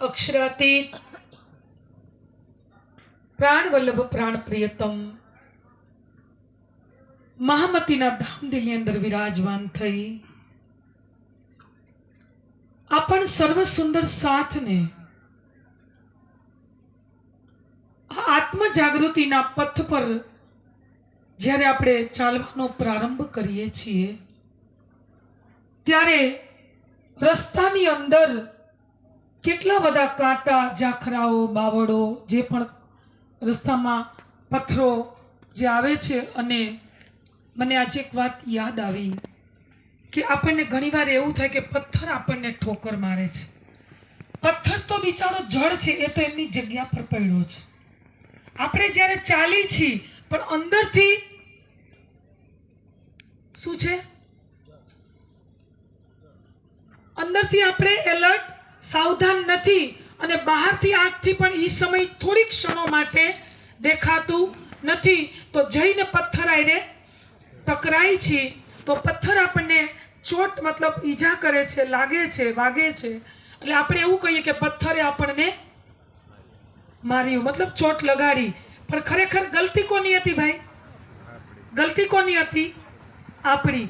अक्षरातीत प्राण वल्लभ प्राण प्रियतम महामतीना धामदिलनी अंदर विराजमान थई आपण सर्व सुंदर साथ ने आत्म जागृतिना पथ पर જ્યારે આપણે ચાલવાનો પ્રારંભ કરીએ છીએ ત્યારે રસ્તાની અંદર કેટલા બધા કાંટા ઝાખરાઓ બાવળો જે પણ રસ્તામાં પથ્થરો જે આવે છે અને મને આજે એક વાત યાદ આવી કે આપણને ઘણીવાર એવું થાય કે પથ્થર આપણને ઠોકર મારે છે. પથ્થર તો બિચારો જળ છે, એ તો એમની જગ્યા પર પડ્યો છે. આપણે જ્યારે ચાલી છીએ પણ અંદરથી શું છે, અંદરથી આપણે એલર્ટ સાવધાન નથી અને બહારથી આંખથી પણ એ સમય થોડી ક્ષણો માટે દેખાતું નથી. તો જઈને પથ્થર આઈને ટકરાય છે તો પથ્થર આપણને ચોટ મતલબ ઈજા કરે છે, લાગે છે, વાગે છે. એટલે આપણે એવું કહીએ કે પથ્થરે આપણને માર્યું, મતલબ ચોટ લગાડી. પણ ખરેખર ગલતી કોની હતી ભાઈ? ગલતી કોની હતી? આપણી.